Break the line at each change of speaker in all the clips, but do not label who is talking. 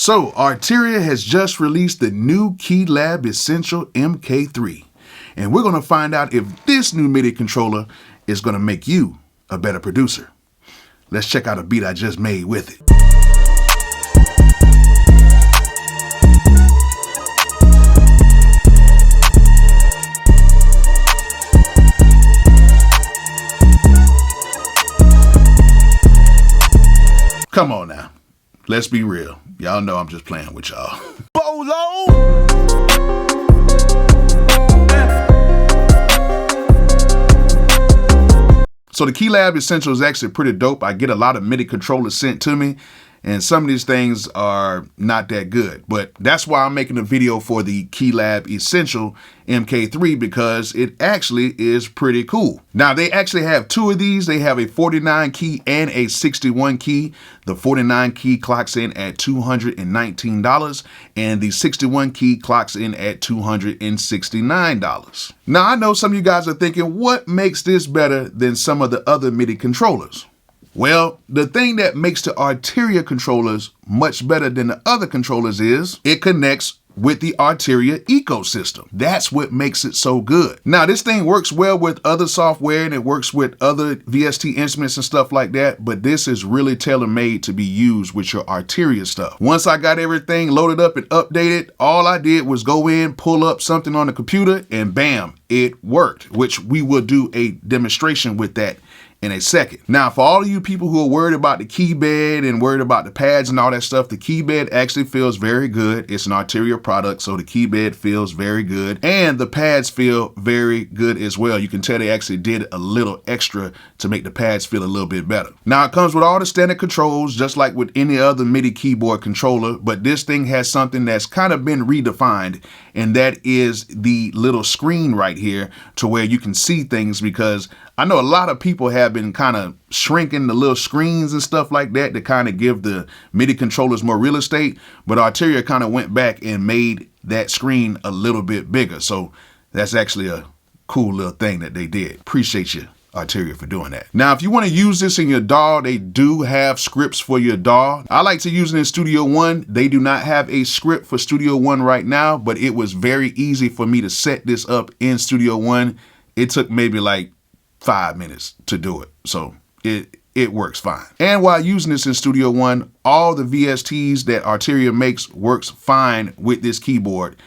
So, Arturia has just released the new KeyLab Essential MK3. And we're going to find out if this new MIDI controller is going to make you a better producer. Let's check out a beat I just made with it. Come on now. Let's be real. Y'all know I'm just playing with y'all.
Bolo!
So the KeyLab Essential is actually pretty dope. I get a lot of MIDI controllers sent to me, and some of these things are not that good. But that's why I'm making a video for the KeyLab Essential MK3, because it actually is pretty cool. Now, they actually have two of these. They have a 49 key and a 61 key. The 49 key clocks in at $219, and the 61 key clocks in at $269. Now, I know some of you guys are thinking, what makes this better than some of the other MIDI controllers? Well, the thing that makes the Arturia controllers much better than the other controllers is it connects with the Arturia ecosystem. That's what makes it so good. Now, this thing works well with other software and it works with other VST instruments and stuff like that, but this is really tailor-made to be used with your Arturia stuff. Once I got everything loaded up and updated, all I did was go in, pull up something on the computer, and bam, it worked, which we will do a demonstration with that in a second. Now, for all of you people who are worried about the key bed and worried about the pads and all that stuff, the key bed actually feels very good. It's an Arturia product, so the key bed feels very good. And the pads feel very good as well. You can tell they actually did a little extra to make the pads feel a little bit better. Now, it comes with all the standard controls, just like with any other MIDI keyboard controller, but this thing has something that's kind of been redefined, and that is the little screen right here to where you can see things, because I know a lot of people have been kind of shrinking the little screens and stuff like that to kind of give the MIDI controllers more real estate, but Arturia kind of went back and made that screen a little bit bigger. So that's actually a cool little thing that they did. Appreciate you, Arturia, for doing that. Now, if you want to use this in your DAW, they do have scripts for your DAW. I like to use it in Studio One. They do not have a script for Studio One right now, but it was very easy for me to set this up in Studio One. It took maybe like 5 minutes to do it. So it works fine. And while using this in Studio One, all the VSTs that Arturia makes works fine with this keyboard.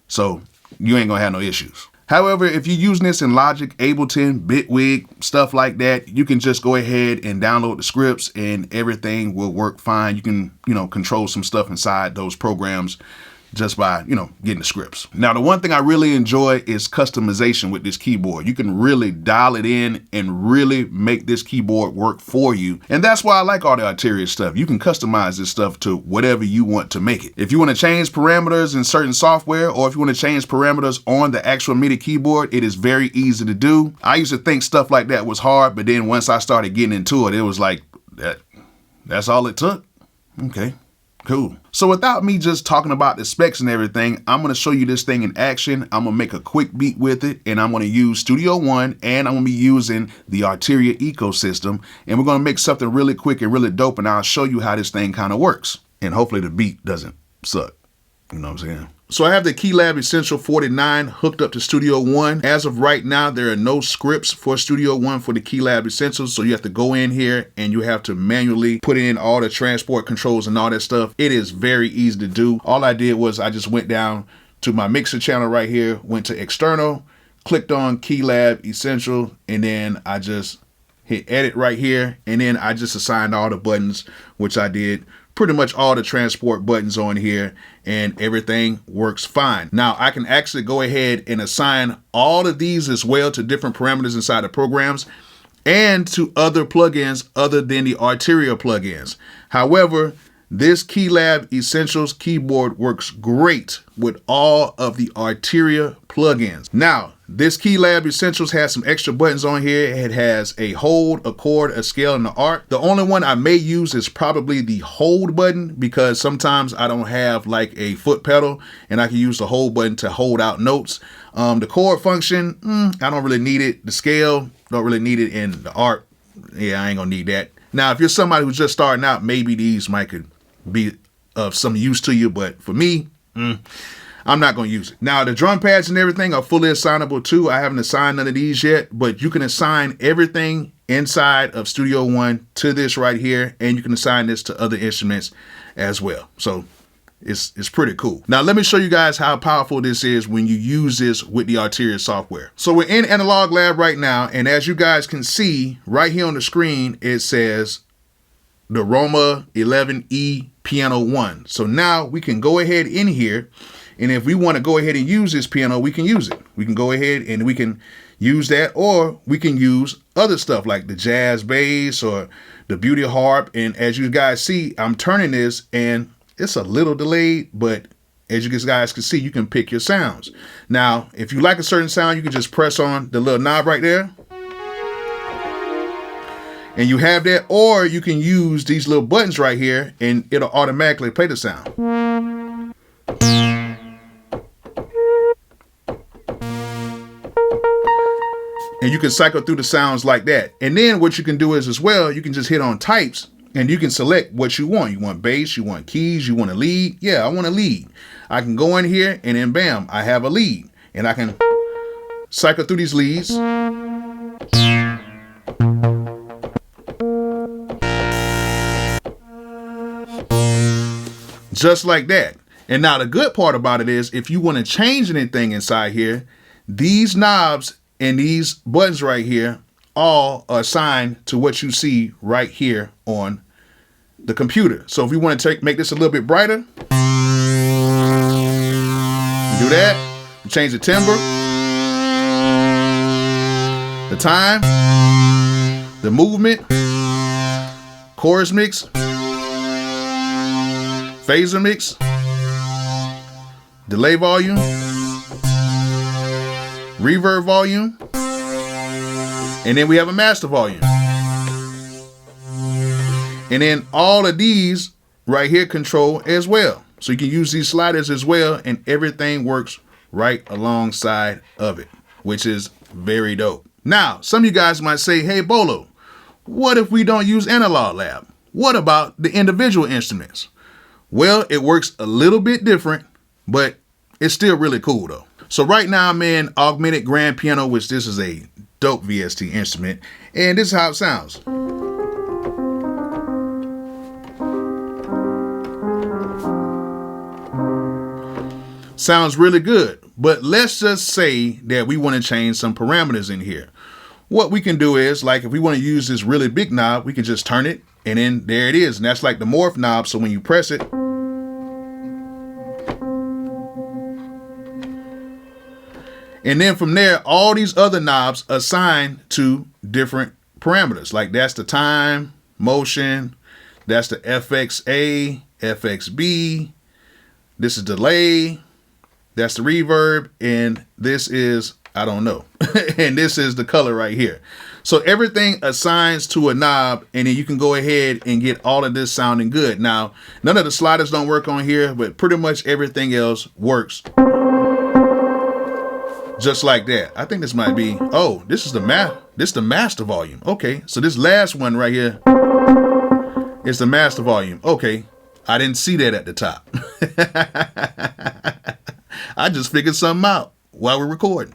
So you ain't gonna have no issues. However, if you're using this in Logic, Ableton, Bitwig, stuff like that, you can just go ahead and download the scripts and everything will work fine. You can, control some stuff inside those programs just by, getting the scripts. Now, the one thing I really enjoy is customization with this keyboard. You can really dial it in and really make this keyboard work for you. And that's why I like all the Arturia stuff. You can customize this stuff to whatever you want to make it. If you want to change parameters in certain software, or if you want to change parameters on the actual MIDI keyboard, it is very easy to do. I used to think stuff like that was hard, but then once I started getting into it, it was like, that's all it took? Okay. Cool. So without me just talking about the specs and everything, I'm going to show you this thing in action. I'm going to make a quick beat with it, and I'm going to use Studio One, and I'm going to be using the Arturia ecosystem, and we're going to make something really quick and really dope, and I'll show you how this thing kind of works. And hopefully the beat doesn't suck. You know what I'm saying? So I have the KeyLab Essential 49 hooked up to Studio One. As of right now, there are no scripts for Studio One for the KeyLab Essentials, so you have to go in here and you have to manually put in all the transport controls and all that stuff. It is very easy to do. All I did was I just went down to my mixer channel right here, went to external, clicked on KeyLab Essential, and then I just hit edit right here, and then I just assigned all the buttons, which I did pretty much all the transport buttons on here, and everything works fine. Now, I can actually go ahead and assign all of these as well to different parameters inside the programs and to other plugins other than the Arturia plugins. However, this KeyLab Essentials keyboard works great with all of the Arturia plugins. Now, this KeyLab Essentials has some extra buttons on here. It has a hold, a chord, a scale, and an arc. The only one I may use is probably the hold button, because sometimes I don't have like a foot pedal and I can use the hold button to hold out notes. The chord function, I don't really need it. The scale, don't really need it. And the arc, yeah, I ain't gonna need that. Now, if you're somebody who's just starting out, maybe these might could be of some use to you, but for me, I'm not going to use it. Now, the drum pads and everything are fully assignable too. I haven't assigned none of these yet, but you can assign everything inside of Studio One to this right here, and you can assign this to other instruments as well. So it's pretty cool. Now, let me show you guys how powerful this is when you use this with the Arturia software. So we're in AnalogLab right now, and as you guys can see right here on the screen, it says the Roma 11E Piano 1. So now we can go ahead in here, and if we want to go ahead and use this piano, we can use it. We can go ahead and we can use that, or we can use other stuff like the jazz bass or the beauty harp. And as you guys see, I'm turning this and it's a little delayed, but as you guys can see, you can pick your sounds. Now, if you like a certain sound, you can just press on the little knob right there, and you have that, or you can use these little buttons right here and it'll automatically play the sound. And you can cycle through the sounds like that. And then what you can do is as well, you can just hit on types and you can select what you want. You want bass, you want keys, you want a lead. Yeah, I want a lead. I can go in here and then bam, I have a lead. And I can cycle through these leads. Just like that. And now the good part about it is if you want to change anything inside here, these knobs and these buttons right here all are assigned to what you see right here on the computer. So if we want to make this a little bit brighter, we do that. We change the timbre, the time, the movement, chorus mix, phaser mix, delay volume, reverb volume, and then we have a master volume. And then all of these right here control as well. So you can use these sliders as well, and everything works right alongside of it, which is very dope. Now, some of you guys might say, hey, Bolo, what if we don't use AnalogLab? What about the individual instruments? Well, it works a little bit different, but it's still really cool though. So right now I'm in Augmented Grand Piano, which this is a dope VST instrument, and this is how it sounds. Sounds really good, but let's just say that we want to change some parameters in here. What we can do is, like, if we want to use this really big knob, we can just turn it, and then there it is. And that's like the morph knob, so when you press it, and then from there, all these other knobs assign to different parameters. Like that's the time, motion, that's the FXA, FXB, this is delay, that's the reverb, and this is, I don't know. And this is the color right here. So everything assigns to a knob, and then you can go ahead and get all of this sounding good. Now, none of the sliders don't work on here, but pretty much everything else works just like that. I think this might be, oh, this is the master volume. Okay, so this last one right here is the master volume. Okay, I didn't see that at the top. I just figured something out while we're recording.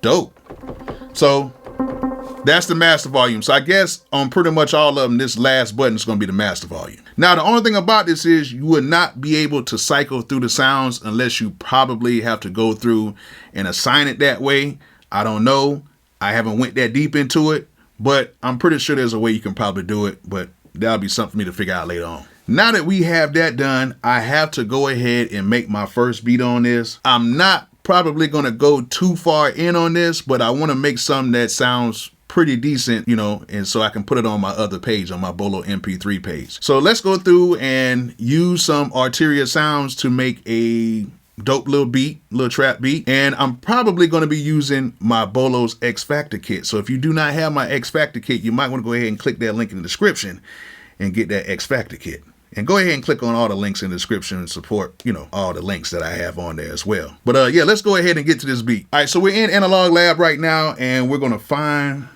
Dope. So that's the master volume. So I guess on pretty much all of them, this last button is going to be the master volume. Now, the only thing about this is you would not be able to cycle through the sounds unless you probably have to go through and assign it that way. I don't know. I haven't went that deep into it, but I'm pretty sure there's a way you can probably do it, but that'll be something for me to figure out later on. Now that we have that done, I have to go ahead and make my first beat on this. I'm not probably going to go too far in on this, but I want to make something that sounds pretty decent, you know, and so I can put it on my other page, on my Bolo MP3 page. So let's go through and use some Arturia sounds to make a dope little beat, little trap beat. And I'm probably going to be using my Bolo's X Factor kit. So if you do not have my X Factor kit, you might want to go ahead and click that link in the description and get that X Factor kit. And go ahead and click on all the links in the description and support, you know, all the links that I have on there as well. But yeah, let's go ahead and get to this beat. All right, so we're in AnalogLab right now, and we're going to find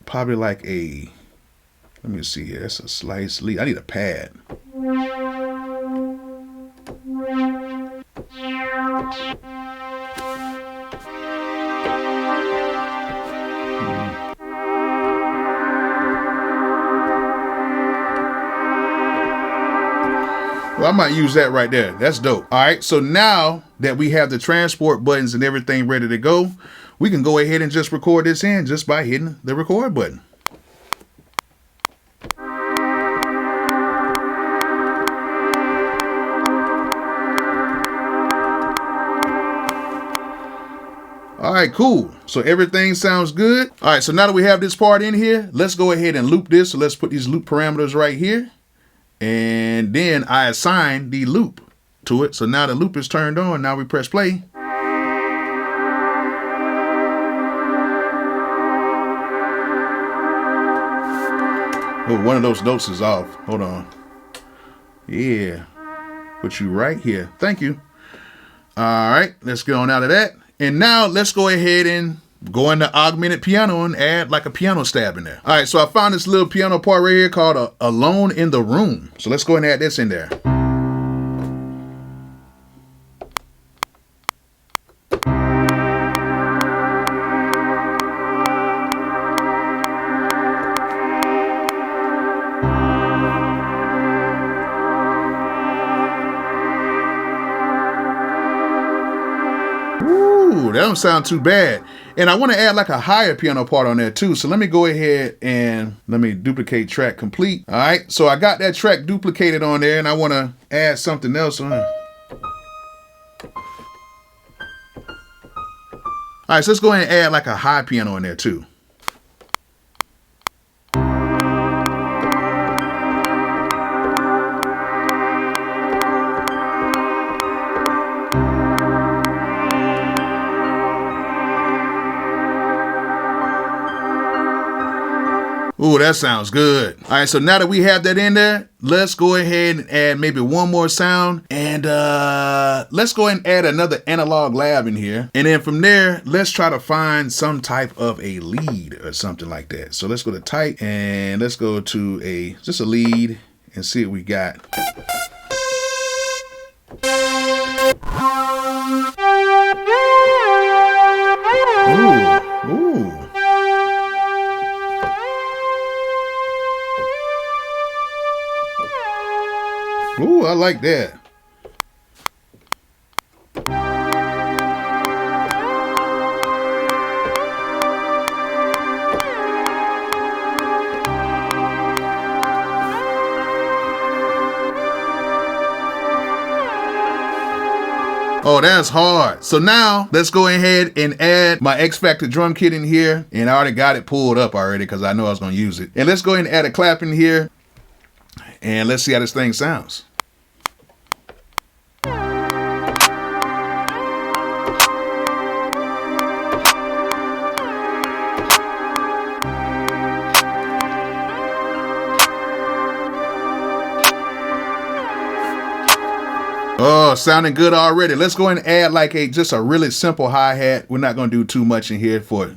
probably like a, let me see here, that's a slice lead. I need a pad. Well, I might use that right there. That's dope. All right, so now that we have the transport buttons and everything ready to go, we can go ahead and just record this in just by hitting the record button. All right, cool. So everything sounds good. All right, so now that we have this part in here, let's go ahead and loop this. So let's put these loop parameters right here. And then I assign the loop to it. So now the loop is turned on. Now we press play. Oh, one of those notes is off. Hold on. Yeah. Put you right here. Thank you. All right. Let's get on out of that. And now let's go ahead and go into augmented piano and add like a piano stab in there. All right, so I found this little piano part right here called Alone in the Room. So let's go ahead and add this in there. Ooh, that don't sound too bad. And I want to add like a higher piano part on there too. So let me go ahead and let me duplicate track complete. All right, so I got that track duplicated on there and I want to add something else on it. All right, so let's go ahead and add like a high piano in there too. Ooh, that sounds good. All right, so now that we have that in there, let's go ahead and add maybe one more sound. And let's go ahead and add another AnalogLab in here. And then from there, let's try to find some type of a lead or something like that. So let's go to type and let's go to just a lead and see what we got. Ooh, ooh. Ooh, I like that. Oh, that's hard. So now let's go ahead and add my X Factor drum kit in here. And I already got it pulled up already because I know I was going to use it. And let's go ahead and add a clap in here. And let's see how this thing sounds. Oh, sounding good already. Let's go ahead and add like just a really simple hi-hat. We're not going to do too much in here for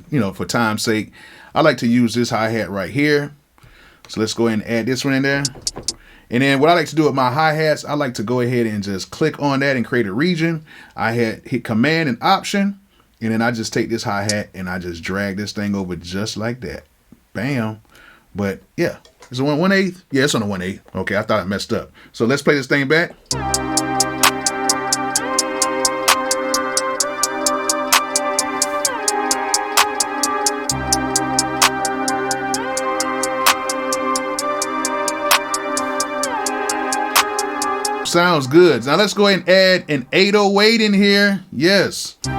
time's sake. I like to use this hi-hat right here. So let's go ahead and add this one in there. And then what I like to do with my hi-hats, I like to go ahead and just click on that and create a region. I hit Command and Option, and then I just take this hi-hat and I just drag this thing over just like that. Bam. But yeah, is it 1/8? Yeah, it's on a 1/8. Okay, I thought I messed up. So let's play this thing back. Sounds good. Now let's go ahead and add an 808 in here. Yes. Ooh.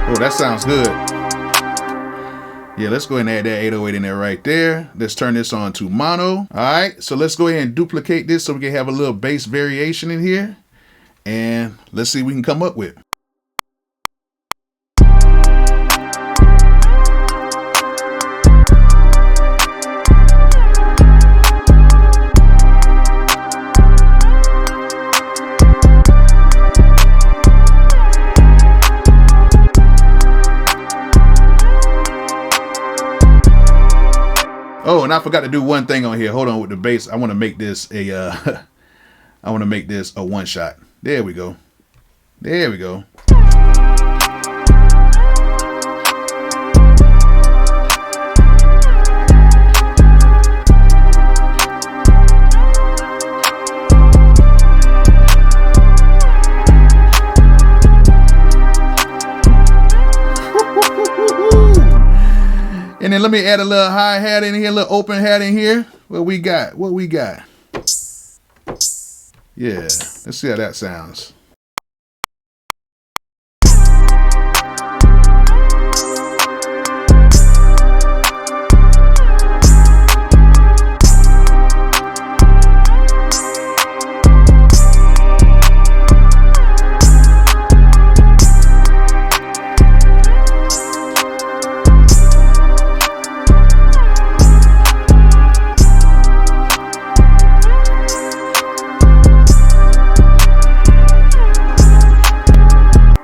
Oh, that sounds good. Yeah, let's go ahead and add that 808 in there right there. Let's turn this on to mono. All right, so let's go ahead and duplicate this so we can have a little bass variation in here. And let's see what we can come up with. Oh, and I forgot to do one thing on here. Hold on with the bass. I want to make this a I want to make this a one shot. There we go. There we go. And then let me add a little hi-hat in here, a little open hat in here. What we got? What we got? Yeah, let's see how that sounds.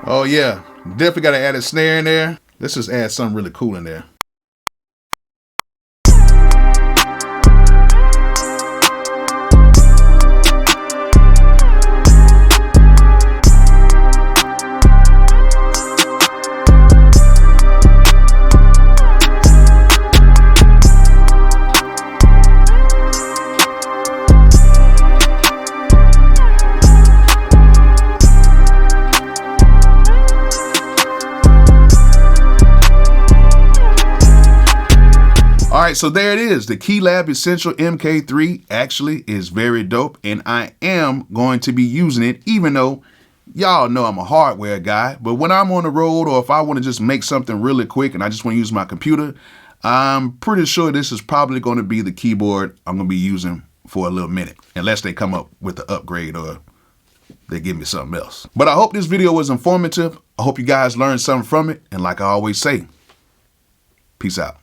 Oh yeah, definitely got to add a snare in there. Let's just add something really cool in there. Alright, so there it is. The KeyLab Essential MK3 actually is very dope, and I am going to be using it, even though y'all know I'm a hardware guy. But when I'm on the road, or if I want to just make something really quick and I just want to use my computer, I'm pretty sure this is probably going to be the keyboard I'm going to be using for a little minute, unless they come up with the upgrade or they give me something else. But I hope this video was informative. I hope you guys learned something from it, and like I always say, peace out.